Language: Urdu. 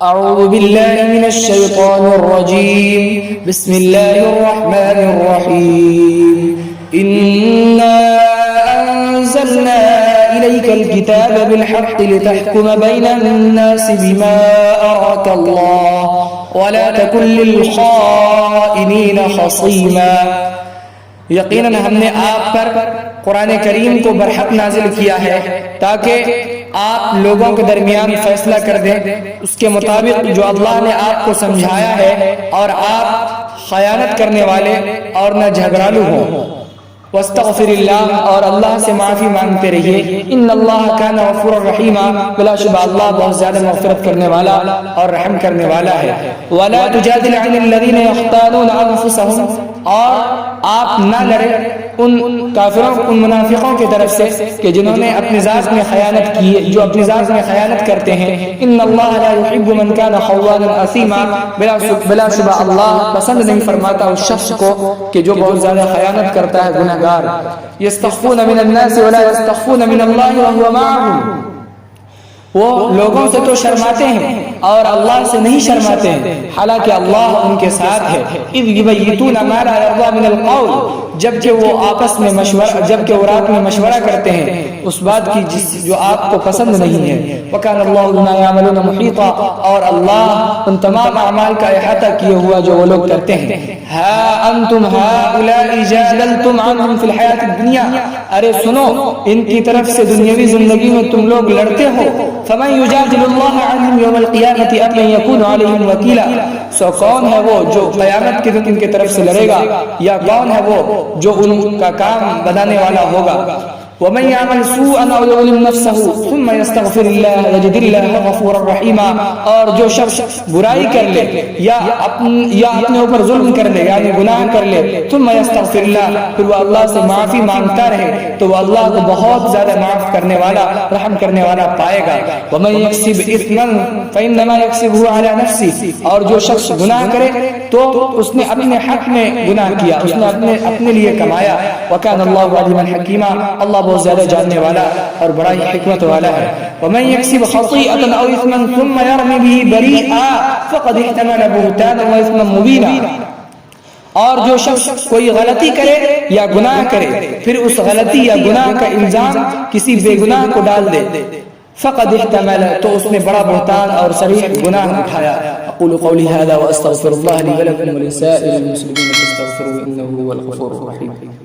أعوذ بالله من الشيطان الرجيم بسم الله الرحمن الرحيم إنا أنزلنا إليك الكتاب بالحق لتحكم بين الناس بما أراك الله ولا تكن للخائنين خصيما. یقیناً ہم نے آپ پر قرآن کریم کو برحق نازل کیا ہے تاکہ آپ لوگوں کے درمیان فیصلہ کر دیں اس کے مطابق جو اللہ نے آپ کو سمجھایا ہے، اور آپ خیانت کرنے والے اور نہ جھگڑالو ہوں. واستغفر اللہ، اور اللہ سے معافی مانگتے رہیے. ان اللہ کان غفورا رحیما، بلا شبہ اللہ بہت زیادہ مغفرت کرنے والا اور رحم کرنے والا ہے. ولا تجادل عن الذین یختانون انفسهم، اور آپ نہ لڑے ان کافروں ان منافقوں کی طرف سے کہ جنہوں نے اپنی ذات میں خیانت کی، جو اپنی ذات میں خیانت کرتے ہیں. ان اللہ لا يحب من كان خوانا اثیما، بلا شبہ اللہ پسند نہیں فرماتا اس شخص کو کہ جو بہت زیادہ خیانت کرتا ہے، گنہگار. یستخفون من الناس ولا یستخفون من اللہ وهو معهم، وہ لوگوں سے تو شرماتے ہیں اور اللہ سے نہیں شرماتے ہیں حالانکہ اللہ ان کے ساتھ ہے. اذ یبیتون ما لا یرضى من القول، جبکہ وہ آپس میں جبکہ وہ رات میں مشورہ کرتے ہیں اس بات کی جو آپ کو پسند نہیں ہے. وکان اللہ بما یعملون محیطا، اور اللہ ان تمام اعمال کا احاطہ کیے ہوا جو وہ لوگ کرتے ہیں. ہا انتم هؤلاء جادلتم عنهم في الحیاة الدنیا، ارے سنو ان کی طرف سے دنیاوی زندگی میں تم لوگ لڑتے ہو. فمن یجادل اللہ عنہم یوم القیامۃ ام من یکون علیہم وکیلا، سو کون ہے وہ جو قیامت کے دن ان کی طرف سے لڑے گا، یا کون ہے وہ جو ان کا کام بنانے والا ہوگا. ومن يعمل سوءا او يظلم نفسه ثم يستغفر الله يجد الله غفورا رحيما، اور جو شخص برائی کر لے یا اپنے اوپر ظلم کر لے یعنی گناہ کر لے، ثم يستغفر الله، پھر وہ اللہ سے معافی مانگتا رہے تو وہ اللہ کو بہت زیادہ معاف کرنے والا رحم کرنے والا پائے گا. ومن يكسب اثما فانما يكسبه على نفسه، اور جو شخص گناہ کرے تو اس نے اپنے حق میں گناہ کیا، اس نے اپنے لیے کمایا. وكان الله عليما حكيما، اللہ بہت زیادہ جاننے والا اور بڑا ہی حکمت والا ہے. ومن يكسب خطيئة او اثما ثم يرمي به بريئا فقد احتمل بهتانا واثما مبينا، اور جو شخص کوئی غلطی کرے یا گناہ کرے پھر اس غلطی یا گناہ کا الزام کسی بے گناہ کو ڈال دے، فقد احتمل، تو اس نے بڑا بہتان اور صریح گناہ اٹھایا. اقول قولی هذا واستغفر الله لي ولكم ولسائر المسلمين فاستغفروه انه هو الغفور الرحيم.